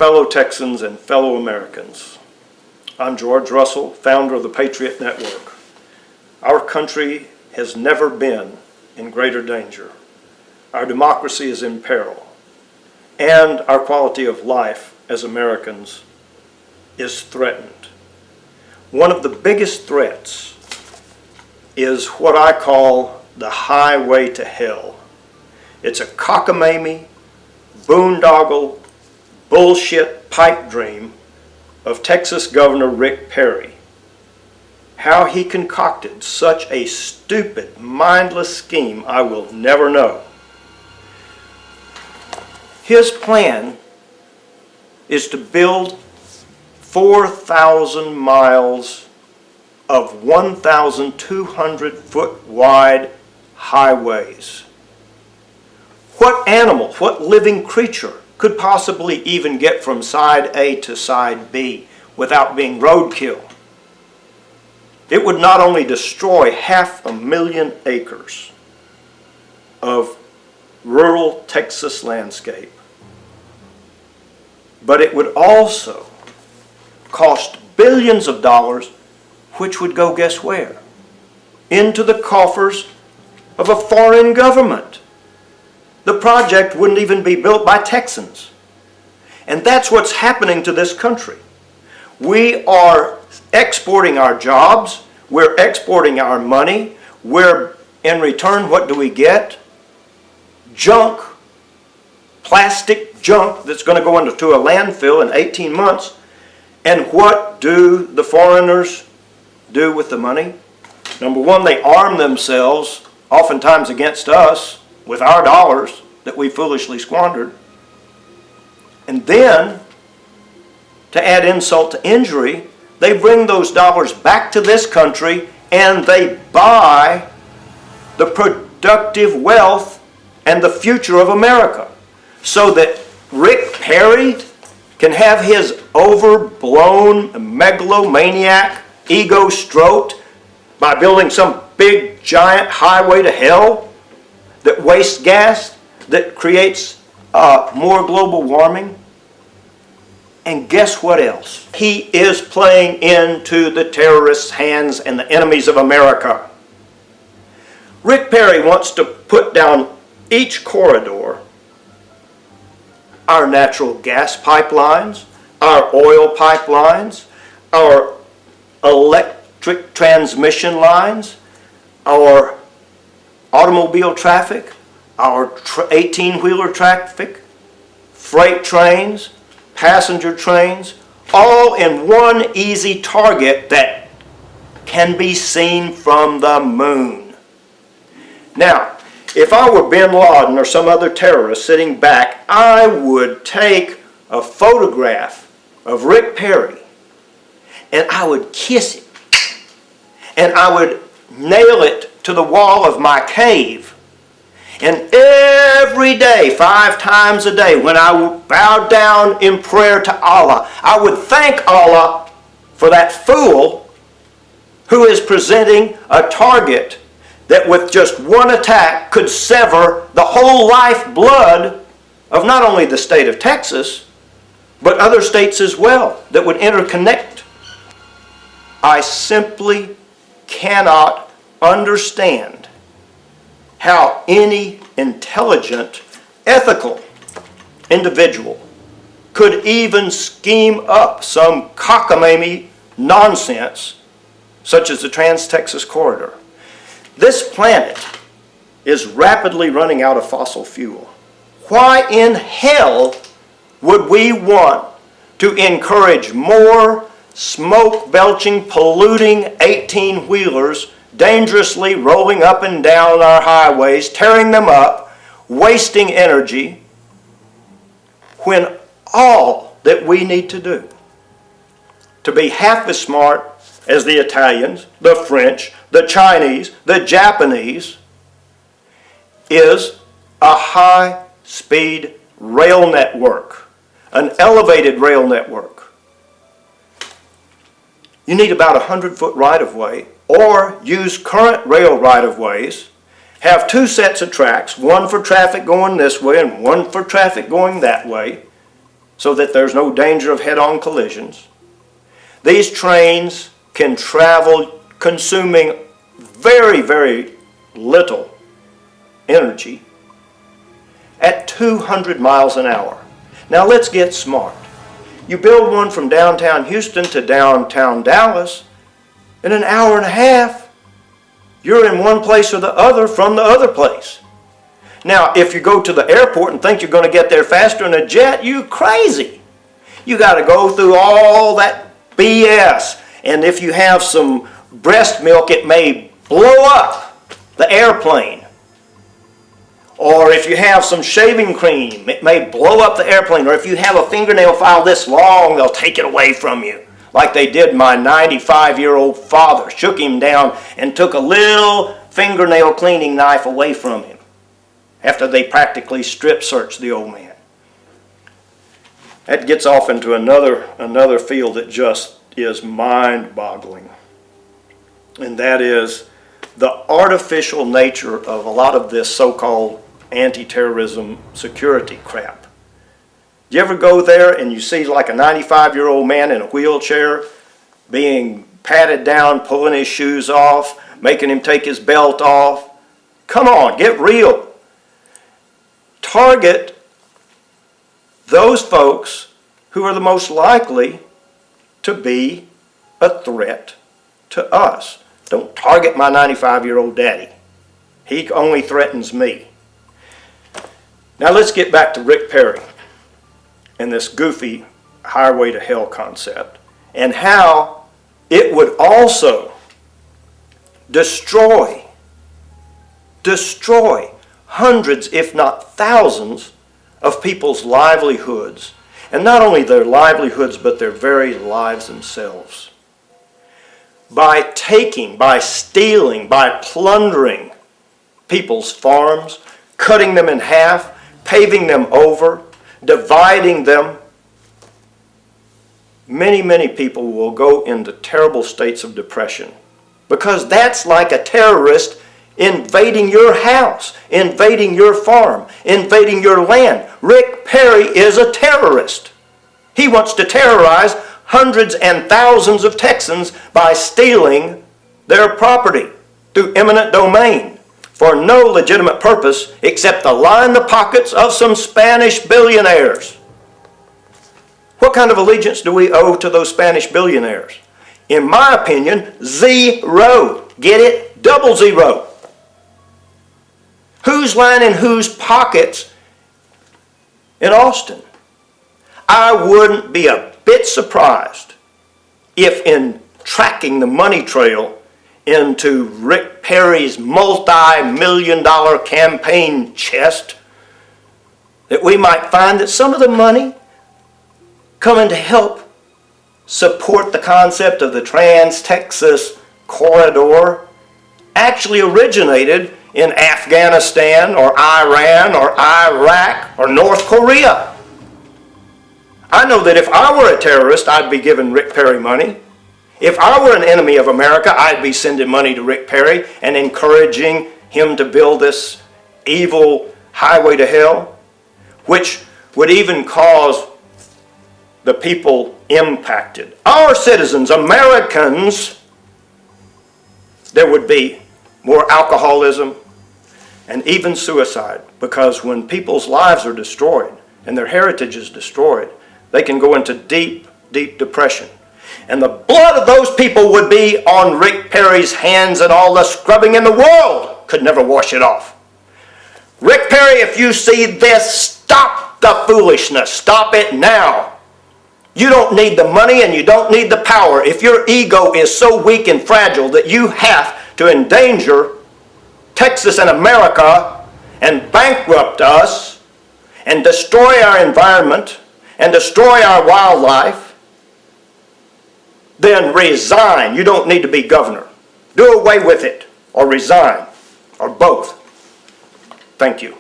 fellow Texans and fellow Americans. I'm George Russell, founder of the Patriot Network. Our country has never been in greater danger. Our democracy is in peril, and our quality of life as Americans is threatened. One of the biggest threats is what I call the highway to hell. It's a cockamamie, boondoggle, bullshit pipe dream of Texas Governor Rick Perry. How he concocted such a stupid, mindless scheme, I will never know. His plan is to build 4,000 miles of 1,200-foot wide highways. What animal, what living creature could possibly even get from side A to side B without being roadkill? It would not only destroy 500,000 acres of rural Texas landscape, but it would also cost billions of dollars, which would go guess where? Into the coffers of a foreign government. The project wouldn't even be built by Texans. And that's what's happening to this country. We are exporting our jobs, we're exporting our money, in return, what do we get? Junk, plastic junk that's going to go into a landfill in 18 months. And what do the foreigners do with the money? Number one, they arm themselves, oftentimes against us, with our dollars that we foolishly squandered. And then, to add insult to injury, they bring those dollars back to this country and they buy the productive wealth and the future of America, so that Rick Perry can have his overblown megalomaniac ego stroked by building some big giant highway to hell that wastes gas, that creates more global warming. And guess what else? He is playing into the terrorists' hands and the enemies of America. Rick Perry wants to put down each corridor, our natural gas pipelines, our oil pipelines, our electric transmission lines, our automobile traffic, our 18-wheeler traffic, freight trains, passenger trains, all in one easy target that can be seen from the moon. Now, if I were bin Laden or some other terrorist sitting back, I would take a photograph of Rick Perry and I would kiss it and I would nail it to the wall of my cave. And every day, 5 times a day, when I bowed down in prayer to Allah, I would thank Allah for that fool who is presenting a target that with just one attack could sever the whole lifeblood of not only the state of Texas, but other states as well that would interconnect. I simply cannot understand how any intelligent, ethical individual could even scheme up some cockamamie nonsense such as the Trans-Texas Corridor. This planet is rapidly running out of fossil fuel. Why in hell would we want to encourage more smoke-belching, polluting 18-wheelers dangerously rolling up and down our highways, tearing them up, wasting energy, when all that we need to do to be half as smart as the Italians, the French, the Chinese, the Japanese, is a high-speed rail network, an elevated rail network. You need about 100-foot right-of-way, or use current rail right-of-ways, have 2 sets of tracks, one for traffic going this way and one for traffic going that way, so that there's no danger of head-on collisions. These trains can travel consuming very, very little energy at 200 miles an hour. Now let's get smart. You build one from downtown Houston to downtown Dallas, in an hour and a half, you're in one place or the other from the other place. Now, if you go to the airport and think you're going to get there faster in a jet, you're crazy. You got to go through all that BS. And if you have some breast milk, it may blow up the airplane. Or if you have some shaving cream, it may blow up the airplane. Or if you have a fingernail file this long, they'll take it away from you. Like they did my 95-year-old father. Shook him down and took a little fingernail cleaning knife away from him after they practically strip searched the old man. That gets off into another field that just is mind-boggling. And that is the artificial nature of a lot of this so-called anti-terrorism security crap. Do you ever go there and you see like a 95-year-old man in a wheelchair being patted down, pulling his shoes off, making him take his belt off? Come on, get real. Target those folks who are the most likely to be a threat to us. Don't target my 95-year-old daddy. He only threatens me. Now let's get back to Rick Perry and this goofy highway to hell concept and how it would also destroy hundreds, if not thousands, of people's livelihoods. And not only their livelihoods, but their very lives themselves. By taking, by stealing, by plundering people's farms, cutting them in half, paving them over, dividing them, many people will go into terrible states of depression. Because that's like a terrorist invading your house, invading your farm, invading your land. Rick Perry is a terrorist. He wants to terrorize hundreds and thousands of Texans by stealing their property through eminent domain for no legitimate purpose except to line the pockets of some Spanish billionaires. What kind of allegiance do we owe to those Spanish billionaires? In my opinion, zero. Get it? Double zero. Who's lining whose pockets in Austin? I wouldn't be a bit surprised if in tracking the money trail into Rick Perry's multi-million-dollar campaign chest that we might find that some of the money coming to help support the concept of the Trans-Texas Corridor actually originated in Afghanistan or Iran or Iraq or North Korea. I know that if I were a terrorist, I'd be giving Rick Perry money. If I were an enemy of America, I'd be sending money to Rick Perry and encouraging him to build this evil highway to hell, which would even cause the people impacted, our citizens, Americans, there would be more alcoholism and even suicide, because when people's lives are destroyed and their heritage is destroyed, they can go into deep depression. And the blood of those people would be on Rick Perry's hands, and all the scrubbing in the world could never wash it off. Rick Perry, if you see this, stop the foolishness. Stop it now. You don't need the money and you don't need the power. If your ego is so weak and fragile that you have to endanger Texas and America and bankrupt us and destroy our environment and destroy our wildlife, then resign. You don't need to be governor. Do away with it, or resign, or both. Thank you.